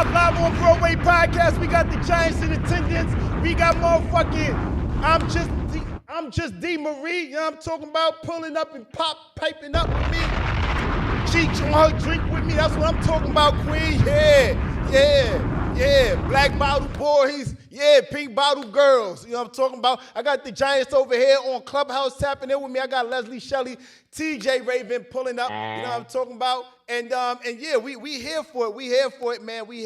live on Broadway podcast. We got the Giants in attendance. We got motherfucking I'm just D. Marie. You know what I'm talking about? Pulling up and piping up with me. Cheeks on her drink with me. That's what I'm talking about, Queen. Yeah. Black bottle boys. Yeah, pink bottle girls. You know what I'm talking about? I got the Giants over here on Clubhouse tapping in with me. I got Leslie Shelley, TJ Raven pulling up. You know what I'm talking about? And yeah, we here for it. We here for it, man. We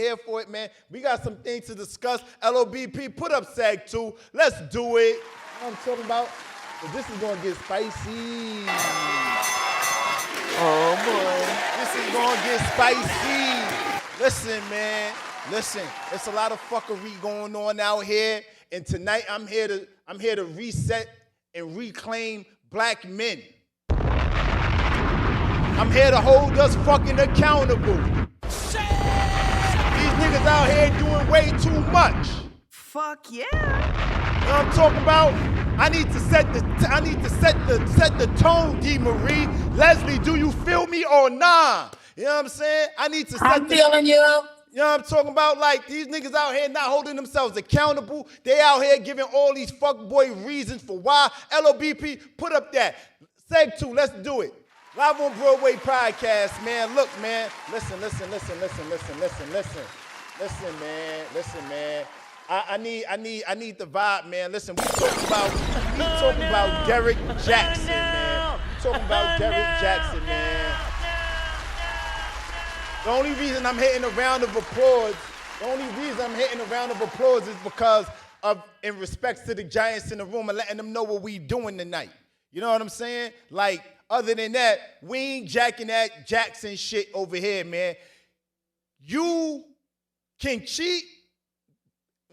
got some things to discuss. LOBP, put up SAG 2. Let's do it. You know what I'm talking about? But this is gonna get spicy. Oh boy. This is gonna get spicy. Listen, man. Listen, it's a lot of fuckery going on out here, and tonight I'm here to reset and reclaim black men. I'm here to hold us fucking accountable. These niggas out here doing way too much. Fuck yeah. You know what I'm talking about? I need to set the tone, D. Marie. Leslie, do you feel me or nah? You know what I'm saying? I need to set I'm feeling you. You know what I'm talking about? Like, these niggas out here not holding themselves accountable. They out here giving all these fuckboy reasons for why. LOBP, put up that. Seg 2, let's do it. Live on Broadway podcast, man. Look, man. Listen, man. I need the vibe, man. Listen, we talking about Derrick Jaxn, man. We talking about Derrick Jaxn, man. The only reason I'm hitting a round of applause is because of, in respects to the Giants in the room and letting them know what we doing tonight. You know what I'm saying? Like, other than that, we ain't jacking that Jaxn shit over here, man. You can cheat.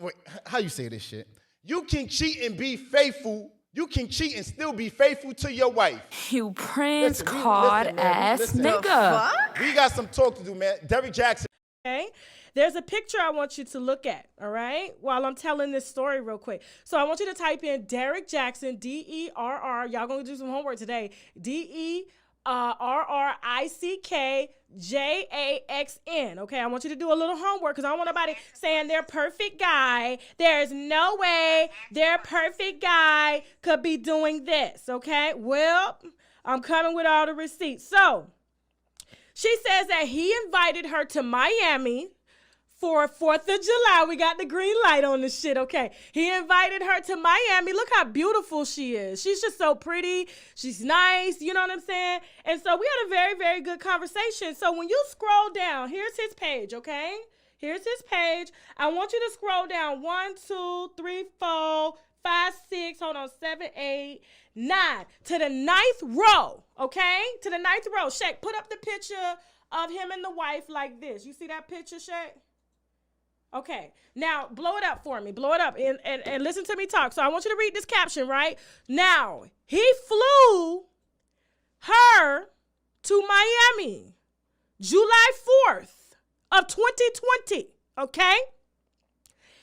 Wait, how you say this shit? You can cheat and be faithful. You can cheat and still be faithful to your wife. You Prince card ass nigga. We got some talk to do, man. Derrick Jaxn. Okay, there's a picture I want you to look at, all right, while I'm telling this story real quick. So I want you to type in Derrick Jaxn, D-E-R-R. Y'all gonna do some homework today. D-E-R-R-I-C-K-J-A-X-N. Okay, I want you to do a little homework because I don't want nobody saying their perfect guy. There's no way their perfect guy could be doing this, okay? Well, I'm coming with all the receipts. So she says that he invited her to Miami for 4th of July. We got the green light on this shit, okay. He invited her to Miami. Look how beautiful she is. She's just so pretty. She's nice, you know what I'm saying? And so we had a very, very good conversation. So when you scroll down, here's his page, okay? Here's his page. I want you to scroll down 1, 2, 3, 4, 5, 6, 7, 8, 9, to the 9th row, okay? To the 9th row. Shaq, put up the picture of him and the wife like this. You see that picture, Shaq? Okay, now blow it up for me. Blow it up and listen to me talk. So I want you to read this caption, right? Now, he flew her to Miami July 4th of 2020, okay?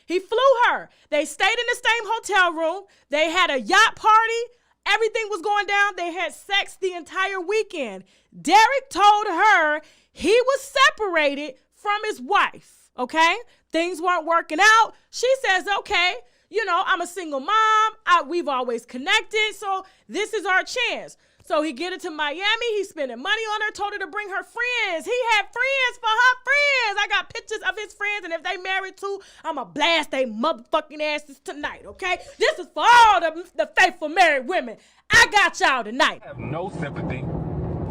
He flew her. They stayed in the same hotel room. They had a yacht party. Everything was going down. They had sex the entire weekend. Derrick told her he was separated from his wife, okay? Things weren't working out. She says, okay, you know, I'm a single mom. We've always connected, so this is our chance. So he get her to Miami. He's spending money on her, told her to bring her friends. He had friends for her friends. I got pictures of his friends, and if they married too, I'ma blast they motherfucking asses tonight, okay? This is for all the faithful married women. I got y'all tonight. I have no sympathy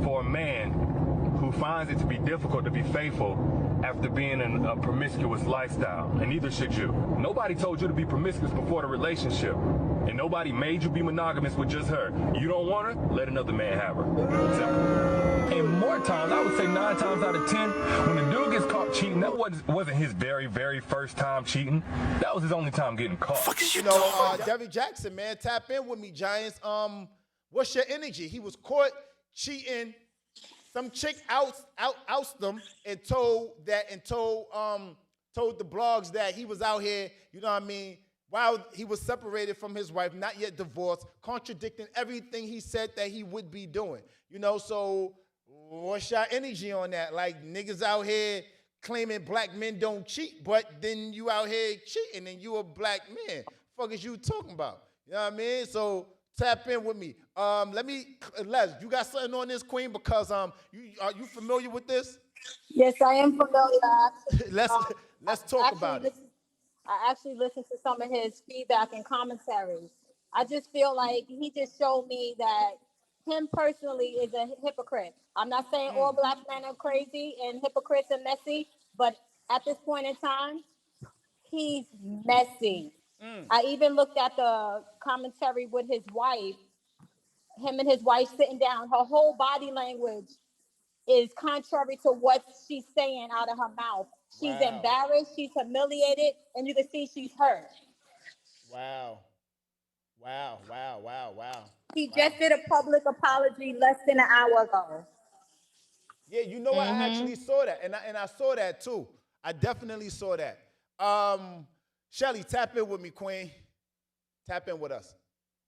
for a man who finds it to be difficult to be faithful after being in a promiscuous lifestyle, and neither should you. Nobody told you to be promiscuous before the relationship, and nobody made you be monogamous with just her. You don't want her? Let another man have her. Simple. And more times, I would say 9 times out of 10, when the dude gets caught cheating, that wasn't his very, very first time cheating. That was his only time getting caught. You know, Derrick Jaxn, man, tap in with me, Giants. What's your energy? He was caught cheating. Some chick ousted him and told the blogs that he was out here, you know what I mean, while he was separated from his wife, not yet divorced, contradicting everything he said that he would be doing. You know, so what's your energy on that? Like, niggas out here claiming black men don't cheat, but then you out here cheating and you a black man. Fuck is you talking about? You know what I mean? So tap in with me. Les, you got something on this, Queen? Because you are you familiar with this? Yes, I am familiar. let's Um, let's I talk actually about it. listen, I actually listened to some of his feedback and commentaries. I just feel like he just showed me that him personally is a hypocrite. I'm not saying all black men are crazy and hypocrites and messy, but at this point in time, he's messy. I even looked at the commentary with his wife, him and his wife sitting down. Her whole body language is contrary to what she's saying out of her mouth. She's Wow. embarrassed, she's humiliated, and you can see she's hurt. Wow. Wow. Wow. Wow. Wow. He Wow. just did a public apology less than an hour ago. Yeah, you know what? I actually saw that, and I saw that too. I definitely saw that. Shelly, tap in with me, Queen. Tap in with us.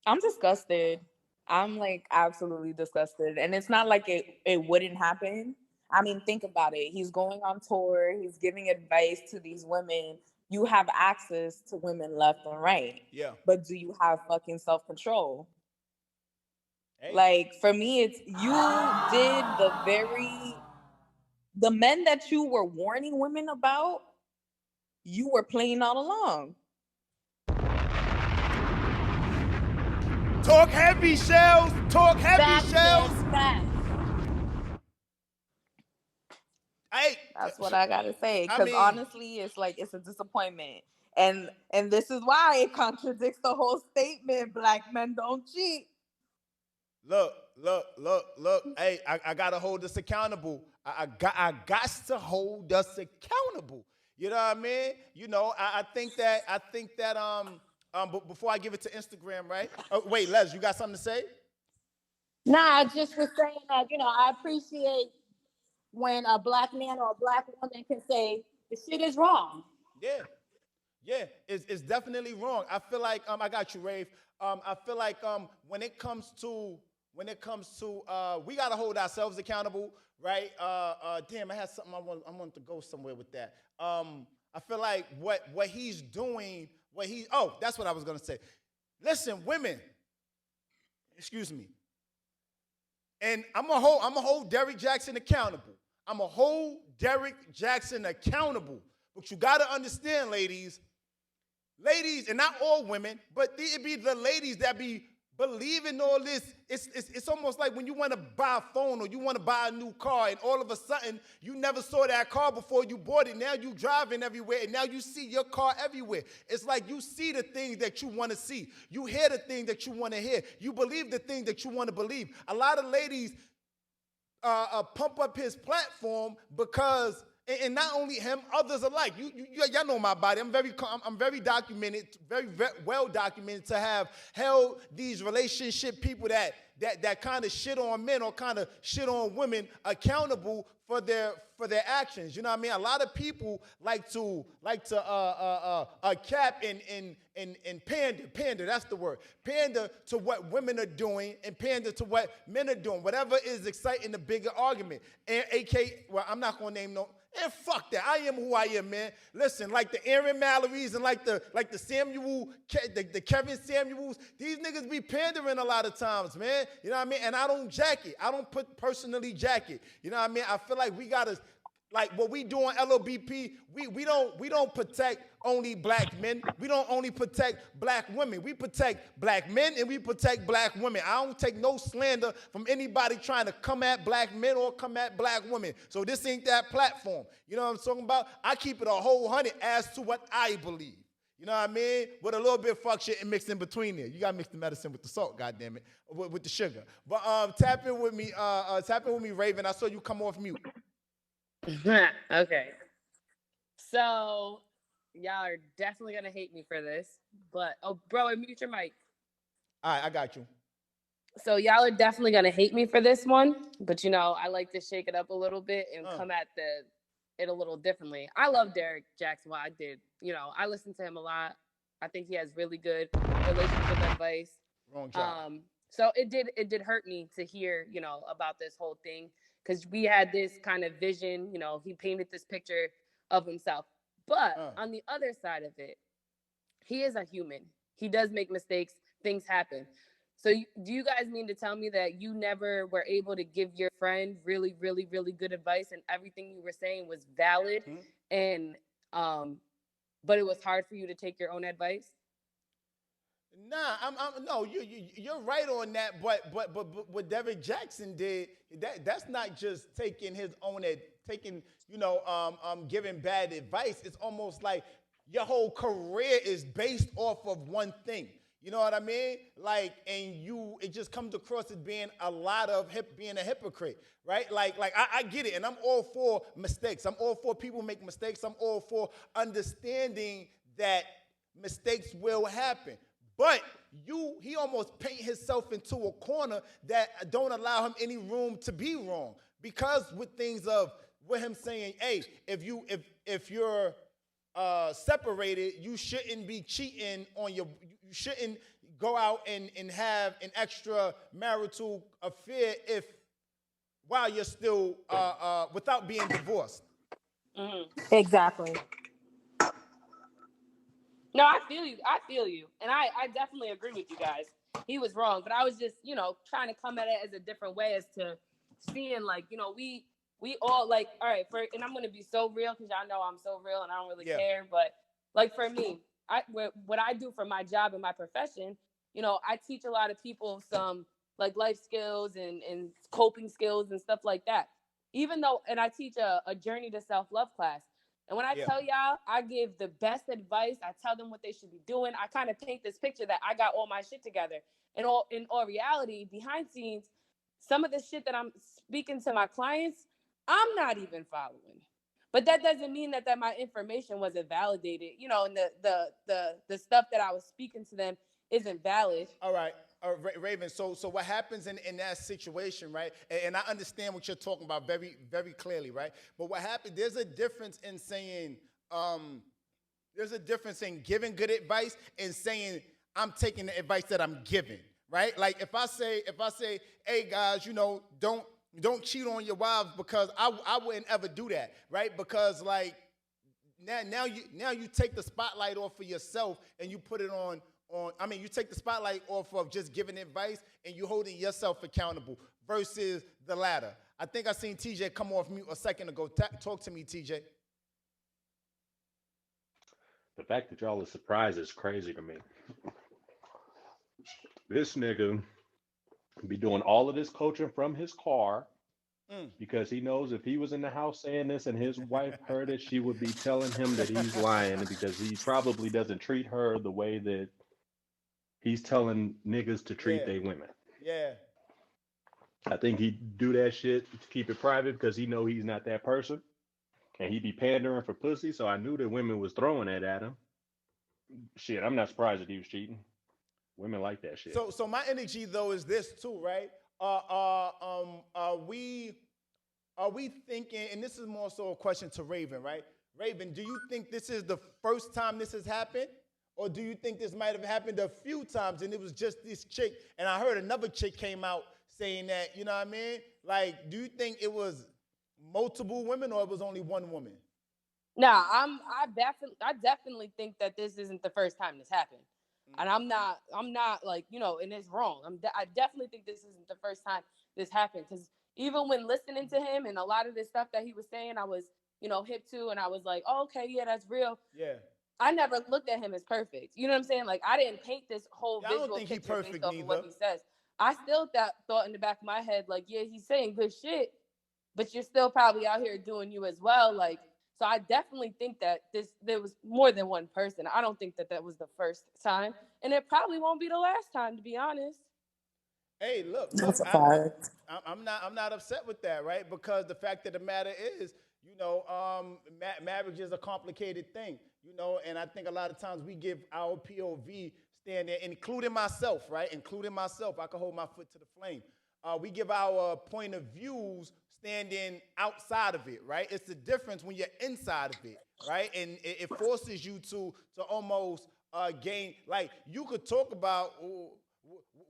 I'm disgusted. I'm like absolutely disgusted. And it's not like it wouldn't happen. I mean, think about it. He's going on tour, he's giving advice to these women. You have access to women left and right. Yeah. But do you have fucking self-control? Hey. Like for me, it's you did the men that you were warning women about, you were playing all along. Talk heavy, Shells. Talk heavy, Shells. Hey, That's what I gotta say. I Because mean- honestly, it's like it's a disappointment, and this is why it contradicts the whole statement: black men don't cheat. Look. Hey, I gotta hold us accountable. I got to hold us accountable. You know what I mean? You know, I think that but before I give it to Instagram, right? Oh, wait, Les, you got something to say? Nah, I just was saying that, I appreciate when a black man or a black woman can say the shit is wrong. Yeah, it's definitely wrong. I feel like I got you, Rave. I feel like when it comes to we gotta hold ourselves accountable, right? Damn, I had something I want to go somewhere with that. I feel like what he's doing, that's what I was gonna say. Listen, women, excuse me. And I'm gonna hold Derrick Jaxn accountable. I'm gonna hold Derrick Jaxn accountable. But you gotta understand, ladies, and not all women, but it be the ladies that be believing all this. It's almost like when you want to buy a phone or you want to buy a new car, and all of a sudden you never saw that car before you bought it. Now you driving everywhere, and now you see your car everywhere. It's like you see the things that you want to see. You hear the things that you want to hear. You believe the things that you want to believe. A lot of ladies pump up his platform because. And not only him, others alike. Y'all know my body. I'm very documented, very well documented to have held these relationship people that kind of shit on men or kind of shit on women accountable for their actions. You know what I mean? A lot of people like to cap and pander. That's the word. Pander to what women are doing and pander to what men are doing. Whatever is exciting the bigger argument. And well, I'm not gonna name no. And fuck that. I am who I am, man. Listen, like the Aaron Mallory's and like the Samuel, the Kevin Samuels, these niggas be pandering a lot of times, man. You know what I mean? And I don't jack it. I don't personally jack it. You know what I mean? I feel like we gotta, like what we do on LOBP, we don't protect only black men. We don't only protect black women. We protect black men and we protect black women. I don't take no slander from anybody trying to come at black men or come at black women. So this ain't that platform. You know what I'm talking about? I keep it a whole 100 as to what I believe. You know what I mean? With a little bit of fuck shit and mixed in between there. You gotta mix the medicine with the salt, goddammit, with the sugar. But tap in with me, Raven. I saw you come off mute. Okay. So y'all are definitely gonna hate me for this, but bro, mute your mic. All right, I got you. So y'all are definitely gonna hate me for this one, but I like to shake it up a little bit and come at it a little differently. I love Derrick Jaxn. Well, I did. I listen to him a lot. I think he has really good relationship advice. Wrong job. So it did hurt me to hear, about this whole thing, because we had this kind of vision. He painted this picture of himself. But on the other side of it, he is a human. He does make mistakes. Things happen. So do you guys mean to tell me that you never were able to give your friend really, really, really good advice and everything you were saying was valid and but it was hard for you to take your own advice? Nah, no, you're right on that. But what Derrick Jaxn did, that's not just taking his own giving bad advice. It's almost like your whole career is based off of one thing. You know what I mean? Like, and it just comes across as being being a hypocrite, right? Like I get it, and I'm all for mistakes. I'm all for people make mistakes. I'm all for understanding that mistakes will happen. But he almost paint himself into a corner that don't allow him any room to be wrong. Because with things with him saying, hey, if you're separated, you shouldn't be cheating on you shouldn't go out and have an extra marital affair while you're still without being divorced. Mm-hmm. Exactly. No, I feel you. And I definitely agree with you guys. He was wrong, but I was just, trying to come at it as a different way as to seeing like, we all like, all right, and I'm going to be so real because y'all know I'm so real and I don't really care. But like for me, what I do for my job and my profession, I teach a lot of people some like life skills and coping skills and stuff like that. And I teach a journey to self-love class. And when I tell y'all, I give the best advice. I tell them what they should be doing. I kind of paint this picture that I got all my shit together. And in all reality, behind scenes, some of the shit that I'm speaking to my clients, I'm not even following. But that doesn't mean that my information wasn't validated, and the stuff that I was speaking to them isn't valid. All right. Raven, so what happens in that situation, right? And I understand what you're talking about very, very clearly, right? But what happens, there's a difference in saying, giving good advice and saying, I'm taking the advice that I'm giving, right? Like if I say, hey guys, don't cheat on your wives, because I wouldn't ever do that, right? Because like now you take the spotlight off of yourself and you put it on, you take the spotlight off of just giving advice and you holding yourself accountable versus the latter. I think I seen TJ come off mute a second ago. Talk to me, TJ. The fact that y'all are surprised is crazy to me. This nigga be doing all of this coaching from his car because he knows if he was in the house saying this and his wife heard it, she would be telling him that he's lying because he probably doesn't treat her the way that he's telling niggas to treat their women. Yeah. I think he do that shit to keep it private because he know he's not that person. And he be pandering for pussy, so I knew that women was throwing that at him. Shit, I'm not surprised that he was cheating. Women like that shit. So my energy though is this too, right? Are we thinking, and this is more so a question to Raven, right? Raven, do you think this is the first time this has happened? Or do you think this might have happened a few times and it was just this chick? And I heard another chick came out saying that, you know what I mean? Like, do you think it was multiple women or it was only one woman? No, I definitely think that this isn't the first time this happened. And I'm not like, and it's wrong. I definitely think this isn't the first time this happened. Because even when listening to him and a lot of this stuff that he was saying, I was, hip to, and I was like, oh, okay, yeah, that's real. Yeah. I never looked at him as perfect. You know what I'm saying? Like, I didn't paint this whole visual I don't think picture he's perfect based off neither. of what he says. I still thought in the back of my head, like, yeah, he's saying good shit, but you're still probably out here doing you as well. Like, so I definitely think that there was more than one person. I don't think that was the first time, and it probably won't be the last time, to be honest. Hey, look, That's a fact. I'm not upset with that, right? Because the fact of the matter is, marriage is a complicated thing, and I think a lot of times we give our POV standing, including myself, right? Including myself, I can hold my foot to the flame. We give our point of views standing outside of it, right? It's the difference when you're inside of it, right? And it forces you to almost gain, like, you could talk about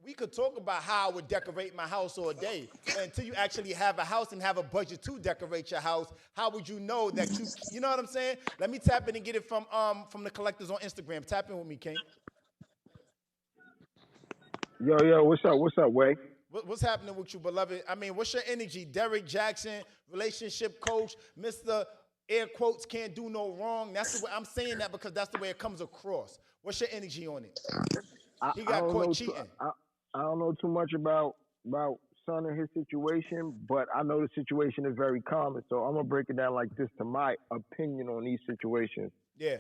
we could talk about how I would decorate my house all day. But until you actually have a house and have a budget to decorate your house, how would you know that you know what I'm saying? Let me tap in and get it from the collectors on Instagram. Tap in with me, King. Yo, what's up, Way? What's happening with you, beloved? I mean, what's your energy? Derrick, Jaxn, relationship coach, Mr. Air quotes, can't do no wrong. That's the way I'm saying that because that's the way it comes across. What's your energy on it? He got caught cheating. I don't know too much about Son and his situation, but I know the situation is very common. So I'm gonna break it down like this to my opinion on these situations. Yeah.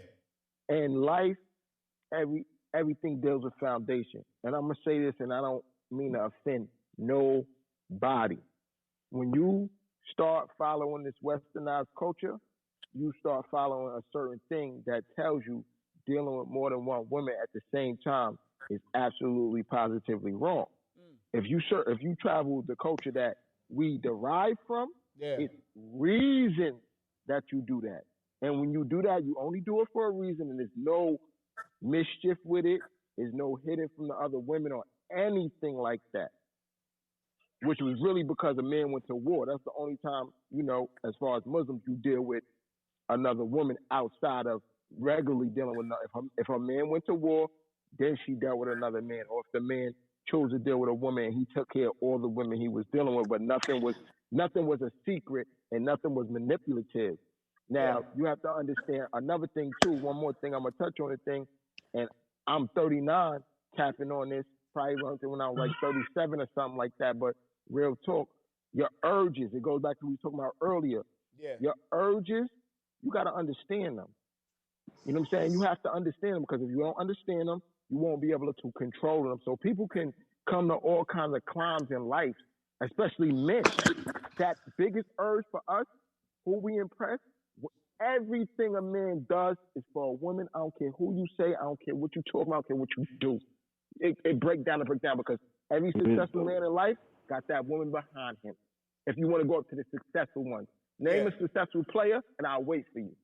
In life, everything deals with foundation. And I'm gonna say this, and I don't mean to offend nobody. When you start following this westernized culture, you start following a certain thing that tells you dealing with more than one woman at the same time is absolutely positively wrong. If you travel the culture that we derive from, it's reason that you do that. And when you do that, you only do it for a reason, and there's no mischief with it. There's no hidden from the other women or anything like that. Which was really because a man went to war. That's the only time, as far as Muslims, you deal with another woman outside of regularly dealing with another. If a man went to war, then she dealt with another man. Or if the man chose to deal with a woman and he took care of all the women he was dealing with, but nothing was a secret and nothing was manipulative. Now, you have to understand another thing too. One more thing, I'm going to touch on the thing. And I'm 39, tapping on this, probably when I was like 37 or something like that. But real talk, your urges, it goes back to what we were talking about earlier. Yeah. Your urges, you got to understand them. You know what I'm saying? You have to understand them, because if you don't understand them, you won't be able to control them. So people can come to all kinds of climbs in life, especially men. That biggest urge for us, who we impress, everything a man does is for a woman. I don't care who you say. I don't care what you talk about. I don't care what you do. It breaks down because every successful man in life got that woman behind him. If you want to go up to the successful ones, name a successful player, and I'll wait for you.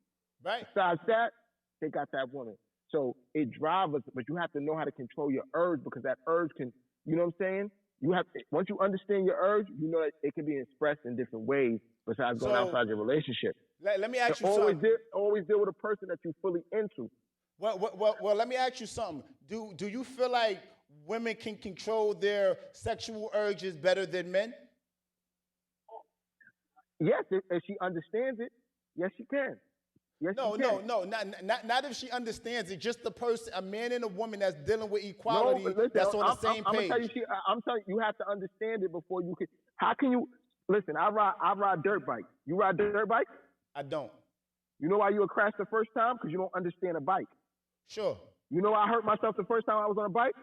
Right. Besides that, they got that woman. So it drives us, but you have to know how to control your urge, because that urge can, you know what I'm saying? Once you understand your urge, you know that it can be expressed in different ways besides going outside your relationship. Let me ask you something. something. Always deal with a person that you're fully into. Well, let me ask you something. Do you feel like women can control their sexual urges better than men? Yes, if she understands it, yes, she can. Yes, no, not if she understands it. Just the person, a man and a woman that's dealing with equality, that's on the same page. I'm telling you, you have to understand it before you can. How can you listen? I ride dirt bikes. You ride dirt bikes? I don't. You know why you would crash the first time? Because you don't understand a bike. Sure. You know why I hurt myself the first time I was on a bike?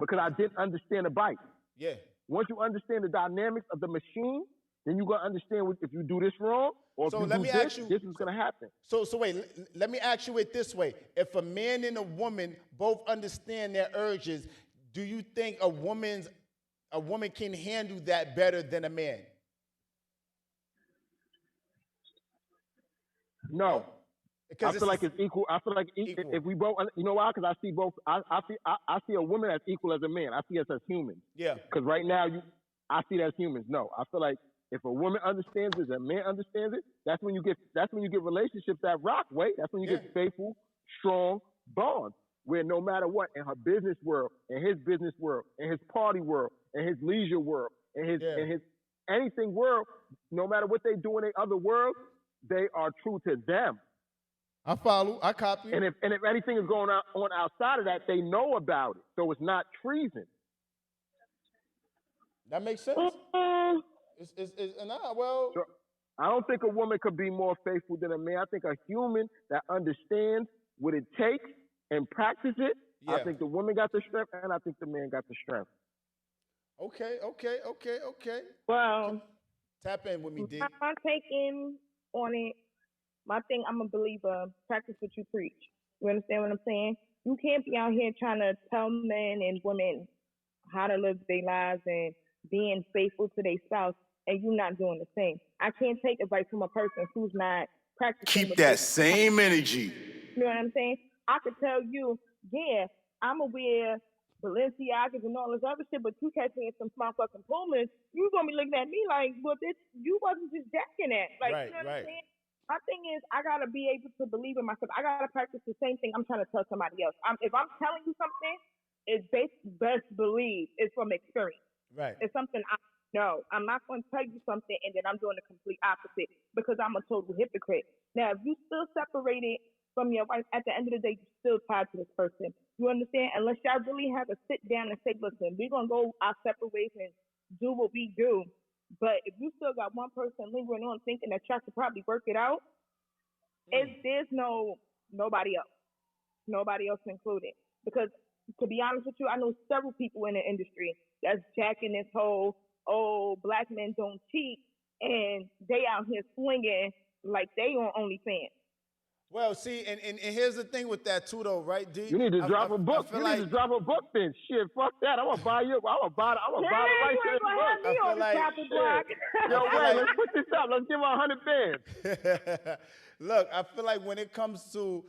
Because I didn't understand a bike. Yeah. Once you understand the dynamics of the machine, then you're gonna understand if you do this wrong or if this is gonna happen. So wait, let me ask you it this way: if a man and a woman both understand their urges, do you think a woman can handle that better than a man? No. I feel like it's equal. I feel like equal. If we both, you know why? Because I see both. I see a woman as equal as a man. I see us as humans. Yeah. Because right now I see it as humans. No, I feel like if a woman understands it, a man understands it. That's when you get relationships that rock. Wait, that's when you get faithful, strong bonds. Where no matter what, in her business world, in his business world, in his party world, in his leisure world, in his anything world, no matter what they do in their other world, they are true to them. I follow. I copy. And if anything is going on outside of that, they know about it. So it's not treason. That makes sense. So I don't think a woman could be more faithful than a man. I think a human that understands what it takes and practice it. Yeah. I think the woman got the strength, and I think the man got the strength. Okay. Well, tap in with me, D. I'm taking on it. My thing, I'm a believer. Practice what you preach. You understand what I'm saying? You can't be out here trying to tell men and women how to live their lives and being faithful to their spouse, and you not doing the same. I can't take advice from a person who's not practicing. Keep that same energy. You know what I'm saying? I could tell you, yeah, I'm aware Balenciagas and all this other shit, but you catch me in some small fucking Pumas, you gonna be looking at me like, well, bitch, you wasn't just jacking that. Like, you know what I'm saying? My thing is, I gotta be able to believe in myself. I gotta practice the same thing I'm trying to tell somebody else. If I'm telling you something, it's best believe it's from experience. Right. It's something I know. I'm not going to tell you something and then I'm doing the complete opposite because I'm a total hypocrite. Now, if you still separated from your wife, at the end of the day, you're still tied to this person. You understand? Unless y'all really have to sit down and say, listen, we're going to go our separate ways and do what we do. But if you still got one person lingering on thinking that y'all could probably work it out, there's nobody else included. Because to be honest with you, I know several people in the industry that's jacking this whole, black men don't cheat, and they out here swinging like they on OnlyFans. Well, see, and here's the thing with that too, though, right, D? You need to drop a book. You need to drop a book then. Shit, fuck that. I'm gonna buy the right shit book. Yo, wait, let's put this up. Let's give her 100 bands. Look, I feel like when it comes to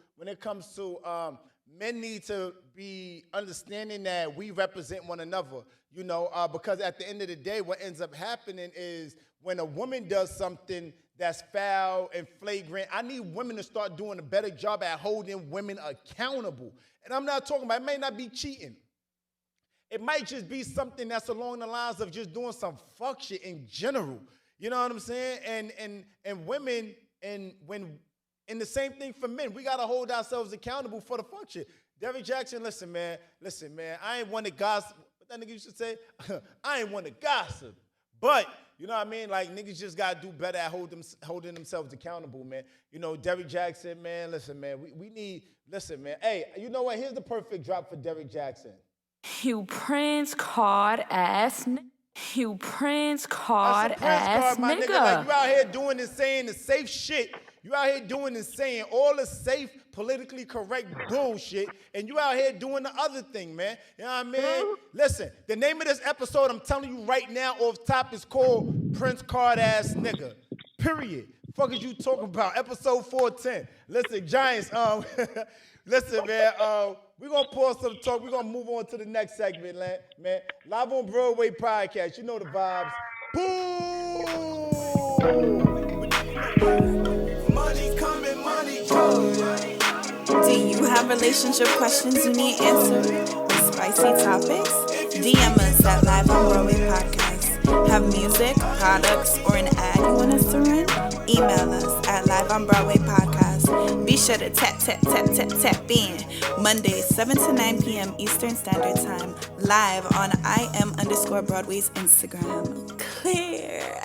men need to be understanding that we represent one another, you know, because at the end of the day, what ends up happening is when a woman does something that's foul and flagrant, I need women to start doing a better job at holding women accountable. And I'm not talking about, it may not be cheating. It might just be something that's along the lines of just doing some fuck shit in general. You know what I'm saying? And women, and the same thing for men. We got to hold ourselves accountable for the fuck shit. Derrick Jaxn, listen, man, I ain't one to gossip. What that nigga used to say? I ain't one to gossip. But, you know what I mean? Like, niggas just got to do better at holding themselves accountable, man. You know, Derrick Jaxn, man, listen, man, we need, listen, man. Hey, you know what? Here's the perfect drop for Derrick Jaxn. You Prince card ass nigga. You Prince card ass my nigga. Like, you out here doing and saying the safe shit. You out here doing and saying all the safe, politically correct bullshit, and you out here doing the other thing, man. You know what I mean? Listen, the name of this episode, I'm telling you right now off top, is called Prince Card Ass Nigga. Period. Fuck is you talking about? Episode 410. Listen, Giants, listen, man, we're going to pause some talk. We're going to move on to the next segment, man. Live on Broadway podcast. You know the vibes. Boom! Money coming, money going. Do you have relationship questions you need answered? With spicy topics? DM us at Live on Broadway Podcast. Have music, products, or an ad you want us to run? Email us at Live on Broadway Podcast. Be sure to tap in. Mondays, 7 to 9 p.m. Eastern Standard Time. Live on IM_Broadway's Instagram. Clear.